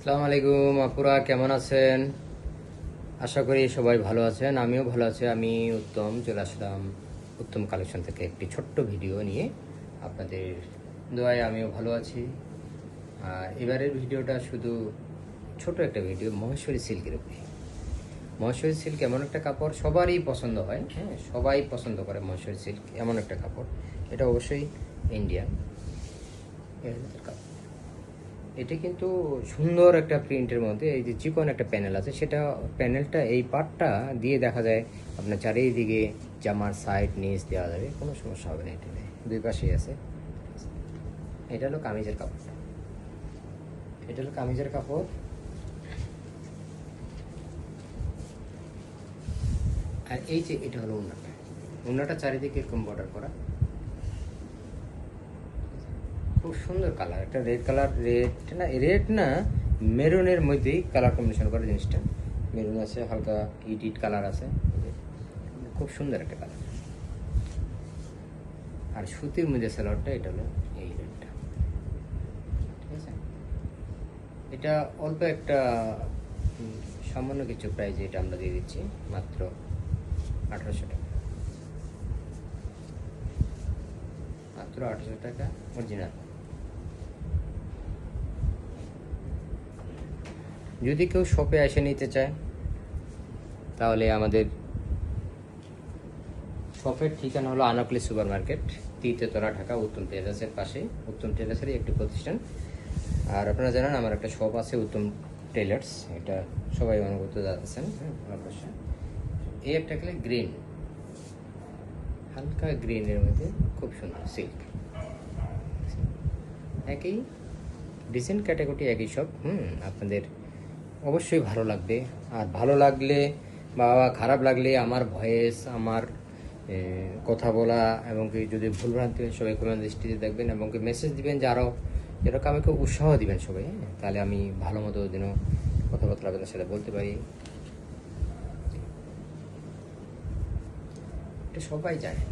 আসসালামু আলাইকুম আপুরা, কেমন আছেন? আশা করি সবাই ভালো আছেন। আমিও ভালো আছি। আমি উত্তম চলে আসলাম উত্তম কালেকশন থেকে একটি ছোট্ট ভিডিও নিয়ে। আপনাদের দোয়ায় আমিও ভালো আছি। আর এবারের ভিডিওটা শুধু ছোট একটা ভিডিও মহেশ্বরী সিল্কের উপরে। মহেশ্বরী সিল্ক এমন একটা কাপড় সবারই পছন্দ হয়, হ্যাঁ, সবাই পছন্দ করে। মহেশ্বরী সিল্ক এমন একটা কাপড়, এটা অবশ্যই ইন্ডিয়ান কাপড়। এটা কিন্তু সুন্দর একটা প্রিন্টের মধ্যে এই যে চিকন একটা প্যানেল আছে, সেটা প্যানেলটা এই পার্টটা দিয়ে দেখা যায় আপনার চারিদিকে জামার সাইড নিচ দেওয়া যাবে, কোনো সমস্যা হবে না। এটা দুই পাশেই আছে। এটা হলো কামিজের কাপড়টা, এটা হলো কামিজের কাপড়। আর এই যে এটা হলো ওড়নাটা, ওড়নাটা চারিদিকে এরকম বর্ডার করা, খুব সুন্দর কালার। একটা রেড কালার, রেড না মেরুনের মধ্যেই কালার কম্বিনেশন করা জিনিসটা। মেরুন আছে, হালকা ইট ইট কালার আছে, খুব সুন্দর একটা কালার। আর সুতির মধ্যে সালোয়ারটা, এটা হলো এই রেডটা, ঠিক আছে। এটা অল্প একটা সামান্য কিছু প্রাইজে এটা আমরা দিয়ে দিচ্ছি মাত্র 1800 টাকা, মাত্র 1800 টাকা অরিজিনাল। যদি কেউ শপে এসে নিতে চায় তাহলে আমাদের শপের ঠিকানা হলো আনাকলি সুপার মার্কেট, তৃতীয়তলা, ঢাকা, উত্তম টেলার্সের পাশে। উত্তম টেলার্সেরই একটি প্রতিষ্ঠান। আর আপনারা জানেন আমার একটা শপ আছে উত্তম টেলার্স, এটা সবাই অনুভূত আছেন। হ্যাঁ, অবশ্যই। এই একটা গ্রিন, হালকা গ্রিনের মধ্যে খুব সুন্দর সিল্ক, একই ডিসেন্ট ক্যাটাগরি, একই সব। আপনাদের অবশ্যই ভালো লাগবে। আর ভালো লাগলে বা খারাপ লাগলে আমার ভয়েস, আমার কথা বলা এবং কি যদি ভুলভ্রান্তি হয় সবাই কোনো দৃষ্টিতে দেখবেন এবং কি মেসেজ দিবেন যে আরও এরকম আমাকে উৎসাহ দিবেন সবাই, হ্যাঁ, তাহলে আমি ভালো মতো যেন কথাবার্তা আপনাদের সাথে বলতে পারি। এটা সবাই জানে।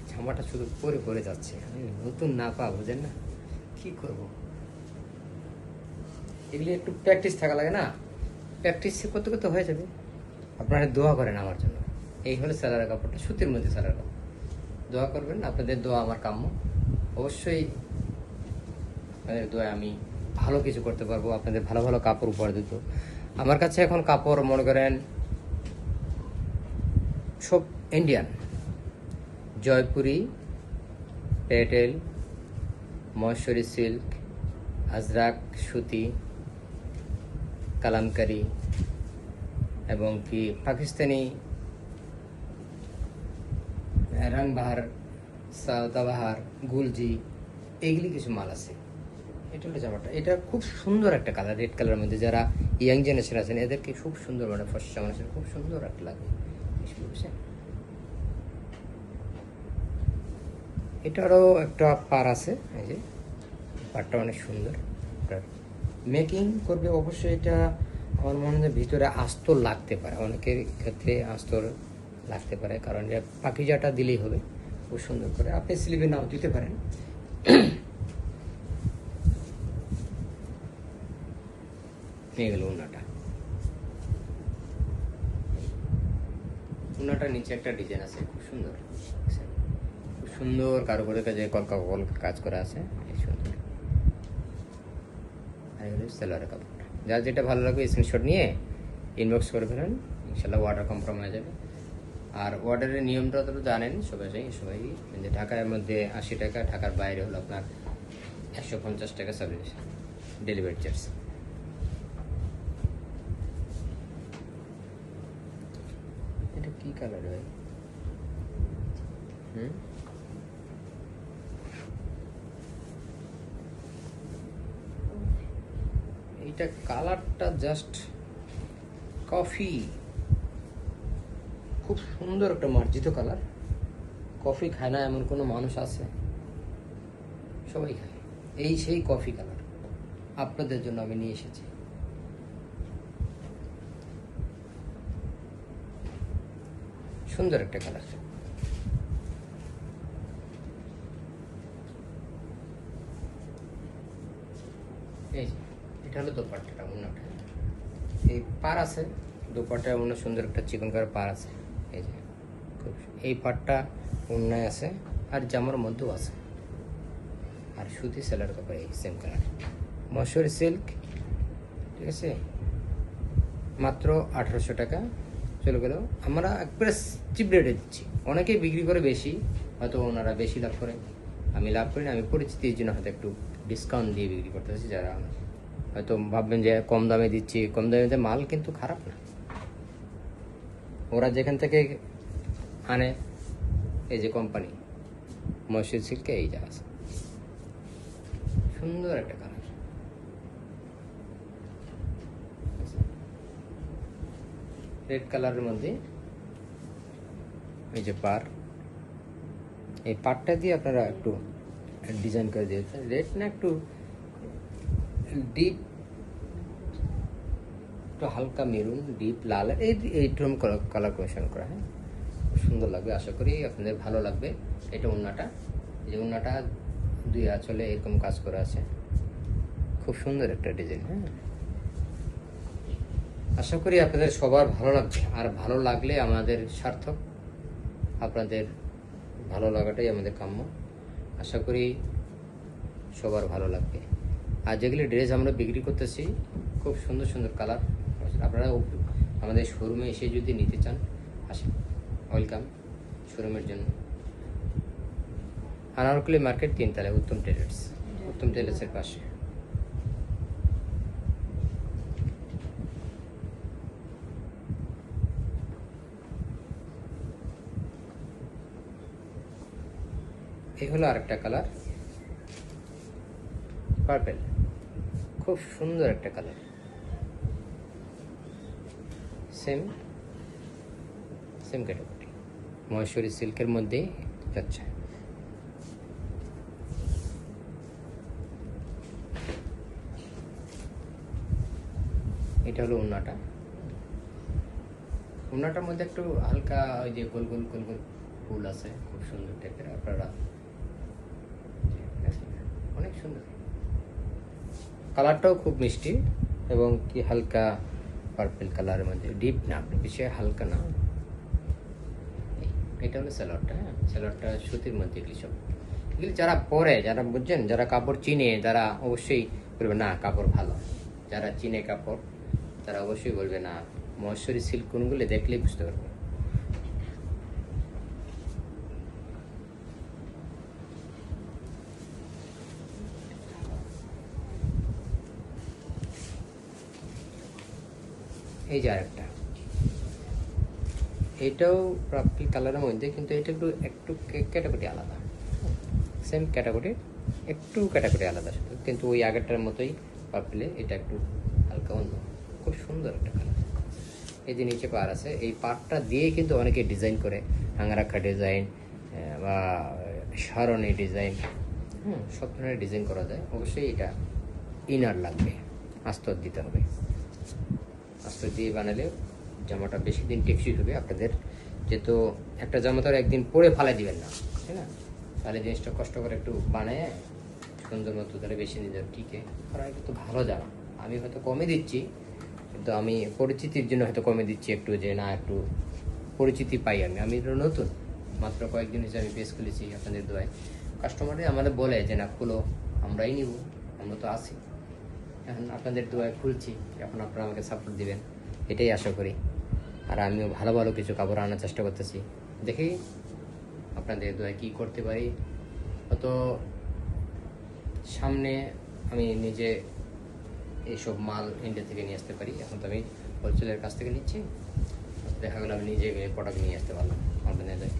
জামাটা শুধু পরে পরে যাচ্ছে, আমি নতুন না পা, বুঝেন না, কি করব। এগুলি একটু প্র্যাকটিস থাকা লাগে না, প্র্যাকটিস করতে করতে হয়ে যাবে। আপনারা দোয়া করেন আমার জন্য। এই হলো সালোয়ারের কাপড়টা, সুতির মধ্যে সালোয়ার কাপড়। দোয়া করবেন, আপনাদের দোয়া আমার কাম্য। অবশ্যই আপনাদের দোয়া আমি ভালো কিছু করতে পারবো, আপনাদের ভালো ভালো কাপড় উপহার দিত। আমার কাছে এখন কাপড় মনে করেন সব ইন্ডিয়ান, জয়পুরি, পেটেল, মহেশ্বরী সিল্ক, আজরাক সুতি, কালামকারি এবং কি পাকিস্তানি রংবাহার, সাদাবাহার, গুলজি, এইগুলি কিছু মাল আছে। এটা হলো জামাটা, এটা খুব সুন্দর একটা কালার, রেড কালারের মধ্যে। যারা ইয়াং জেনারেশন আছেন এদেরকে খুব সুন্দর, মানে ফর্সা মানুষের খুব সুন্দর একটা লাগে, বুঝছেন। এটারও একটা পার আছে, এই যে পারটা অনেক সুন্দর। মেকিং করবে অবশ্যই, এটা আমার মনে হয় ভিতরে আস্তর লাগতে পারে, অনেকের ক্ষেত্রে আস্তর লাগতে পারে, কারণ এটা পাখিজাটা দিলেই হবে খুব সুন্দর করে। আপনি স্লিভে নাও দিতে পারেন। নিয়ে গেল ওনাটা, ওনাটার নিচে একটা ডিজাইন আছে খুব সুন্দর, খুব সুন্দর কারুকারের কাজে কলকা কাজ করা আছে, এই সুন্দর। সালোয়ারের কাপড়টা যার যেটা ভালো লাগবে স্ক্রিনশট নিয়ে ইনবক্স করে ফেলেন, ইনশাল্লাহ অর্ডার কনফার্ম হয়ে যাবে। আর অর্ডারের নিয়মটা তো জানেন সবাই, যে ঢাকার মধ্যে 80 টাকা, ঢাকার বাইরে হলো আপনার 150 টাকা সার্ভিস ডেলিভারি চার্জ। এটা কি কালার ভাই? এটা কালারটা জাস্ট কফি, খুব সুন্দর একটা মার্জিত কালার। কফি খায় না এমন কোনো মানুষ আছে? সবাই খায়। এই সেই কফি কালার আপনাদের জন্য আমি নিয়ে এসেছি। সুন্দর একটা কালার। এই যে এটা হলো দোপাট্টাটা, ওন্নাটা। এই পার আছে দোপাট্টার অন্য সুন্দর একটা চিকন কালার পার আছে। এই যে এই পাটটা ওন্নায় আছে আর জামার মধ্যেও আছে। আর সুতি সেলার কাপড় এই সেম কালার, মশারি সিল্ক, ঠিক আছে। মাত্র 1800 টাকা চলে গেল। আমরা একবারে চিপ রেটে দিচ্ছি। অনেকেই বিক্রি করে বেশি, হয়তো ওনারা বেশি লাভ করে, আমি লাভ করি না। আমি পরিচিতির জন্য হয়তো একটু ডিসকাউন্ট দিয়ে বিক্রি করতেছি। যারা হয়তো ভাববেন যে কম দামে দিচ্ছি, কম দামে মাল কিন্তু খারাপ না। ওরা যেখান থেকে আনে, এই যে কোম্পানি মশারি সিল্কে, এই যা আছে সুন্দর একটা কালার। রেড কালারের মধ্যে এই যে পার, এই পাটটা দিয়ে আপনারা একটু ডিজাইন করে দিয়েছেন। রেড না একটু ডিপ, একটু হালকা মেরুন, ডিপ লাল, এইরকম কালার কমিশন করা। হ্যাঁ, সুন্দর লাগবে, আশা করি আপনাদের ভালো লাগবে। এটা ওন্নাটা, এই যে ওন্নাটা দুই আঁচলে এরকম কাজ করা আছে, খুব সুন্দর একটা ডিজাইন। হ্যাঁ, আশা করি আপনাদের সবার ভালো লাগবে। আর ভালো লাগলে আমাদের সার্থক, আপনাদের ভালো লাগাটাই আমাদের কাম্য। আশা করি সবার ভালো লাগবে। আর যেগুলি ড্রেস আমরা বিক্রি করতেছি, খুব সুন্দর সুন্দর কালার। আপনারা আমাদের শোরুমে এসে যদি নিতে চান, আসেন, ওয়েলকাম শোরুমের জন্য। আনারকলি মার্কেট 3 তলায়, উত্তম টেলার্স, উত্তম টেলার্সের পাশে। এই হলো আরেকটা কালার, পার্পেল, খুব সুন্দর একটা colour. Same same category, Maheshwari সিল্কের মধ্যেই যাচ্ছে। এটা হলো ওন্নাটা। ওন্নাটার মধ্যে একটু হালকা ওই যে গোল গোল গোল গোল ফুল আছে, খুব সুন্দর টাইপের। আপনারা অনেক সুন্দর, কালারটাও খুব মিষ্টি এবং কি হালকা পার্পল কালারের মধ্যে, ডিপ না, বেশি হালকা না। এটা হলো সালোয়ারটা। হ্যাঁ, সালোয়ারটা সুতির মধ্যে। এগুলি সব, এগুলি যারা পরে, যারা বুঝছেন, যারা কাপড় চিনে, তারা অবশ্যই বলবে না কাপড় ভালো। যারা চিনে কাপড়, তারা অবশ্যই বলবে না, মহেশ্বরী সিল্ক কোনগুলো দেখলেই বুঝতে পারবে। এই যে আরেকটা, এটাও পার্পল কালারের মধ্যে, কিন্তু এটা একটু একটু ক্যাটাগরি আলাদা। সেম ক্যাটাগরি, একটু ক্যাটাগরি আলাদা শুধু, কিন্তু ওই আগেরটার মতোই পার্পলে, এটা একটু হালকা অন্য। খুব সুন্দর একটা কালার। এই যে নিচে পার আছে, এই পারটা দিয়ে কিন্তু অনেকে ডিজাইন করে, হাঙ্গারাখা ডিজাইন বা সারণী ডিজাইন, সব ধরনের ডিজাইন করা যায়। অবশ্যই এটা ইনার লাগবে, আস্তর দিতে হবে। আস্তর দিয়ে বানালে জামাটা বেশি দিন টেকসই হবে আপনাদের। যেহেতু একটা জামা তো একদিন পরে ফালাই দিবেন না, তাই না? তাহলে জিনিসটা কষ্ট করে একটু বানায় সুন্দর মতো, তাহলে বেশি দিন টিকে। কারণ এটা তো ভালো জামা, আমি হয়তো কমে দিচ্ছি, কিন্তু আমি পরিচিতির জন্য হয়তো কমে দিচ্ছি একটু, যে না একটু পরিচিতি পাই। আমি তো নতুন, মাত্র কয়েকদিন হিসেবে আমি পেজ খুলেছি আপনাদের দোয়ায়। কাস্টমাররা আমাদের বলে যে না খুলো, আমরাই নিব, আমরা তো আসি। এখন আপনাদের দোয়ায় খুলছি, এখন আপনারা আমাকে সাপোর্ট দিবেন, এটাই আশা করি। আর আমিও ভালো ভালো কিছু কাপড় আনার চেষ্টা করতেছি, দেখি আপনাদের দোয়ায় কী করতে পারি। হয়তো সামনে আমি নিজে এইসব মাল ইন্ডিয়া থেকে নিয়ে আসতে পারি। এখন তো আমি হোলসেলের কাছ থেকে নিচ্ছি, দেখা গেলো আমি নিজে প্রোডাক্ট নিয়ে আসতে পারলাম আপনাদের।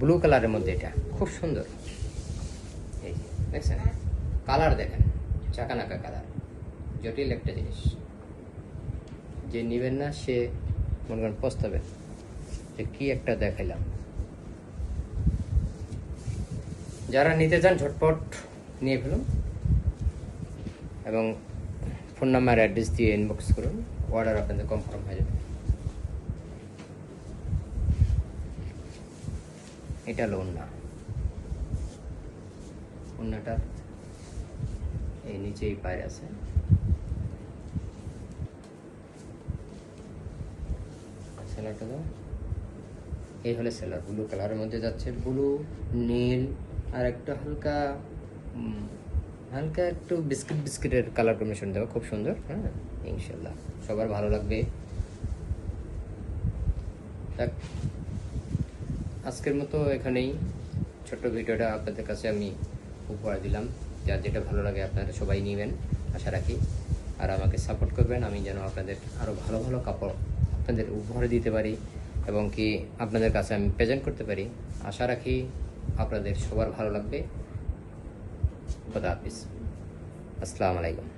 ব্লু কালারের মধ্যে এটা খুব সুন্দর। এই দেখছেন, কালার দেখেন, চাকানাকা কালার, জটিল একটা জিনিস। যে নেবেন না সে মনে করেন পস্তাবেন যে কি একটা দেখাইলাম। যারা নিতে চান ঝটপট নিয়ে ফেলুন এবং ফোন নাম্বার অ্যাড্রেস দিয়ে ইনবক্স করুন। অর্ডার আপনাদের কনফার্ম হয়ে যাবে। এটা হলো ওড়নাটা এই নিচেই পায়ের আছে। সেলারটা দাও। এই হলে সেলার, ব্লু কালারের মধ্যে যাচ্ছে, ব্লু, নীল আর একটা হালকা হালকা একটু বিস্কিটের কালার কম্বিনেশন দেওয়া, খুব সুন্দর। হ্যাঁ, ইনশাল্লাহ সবার ভালো লাগবে। আজকের মতো এখানেই ছোট্ট ভিডিওটা আপনাদের কাছে আমি উপহার দিলাম। যার যেটা ভালো লাগে আপনারা সবাই নেবেন আশা রাখি, আর আমাকে সাপোর্ট করবেন, আমি যেন আপনাদের আরও ভালো ভালো কাপড় আপনাদের উপহার দিতে পারি এবং কি আপনাদের কাছে আমি প্রেজেন্ট করতে পারি। আশা রাখি আপনাদের সবার ভালো লাগবে। খোদা হাফিজ, আসসালামু আলাইকুম।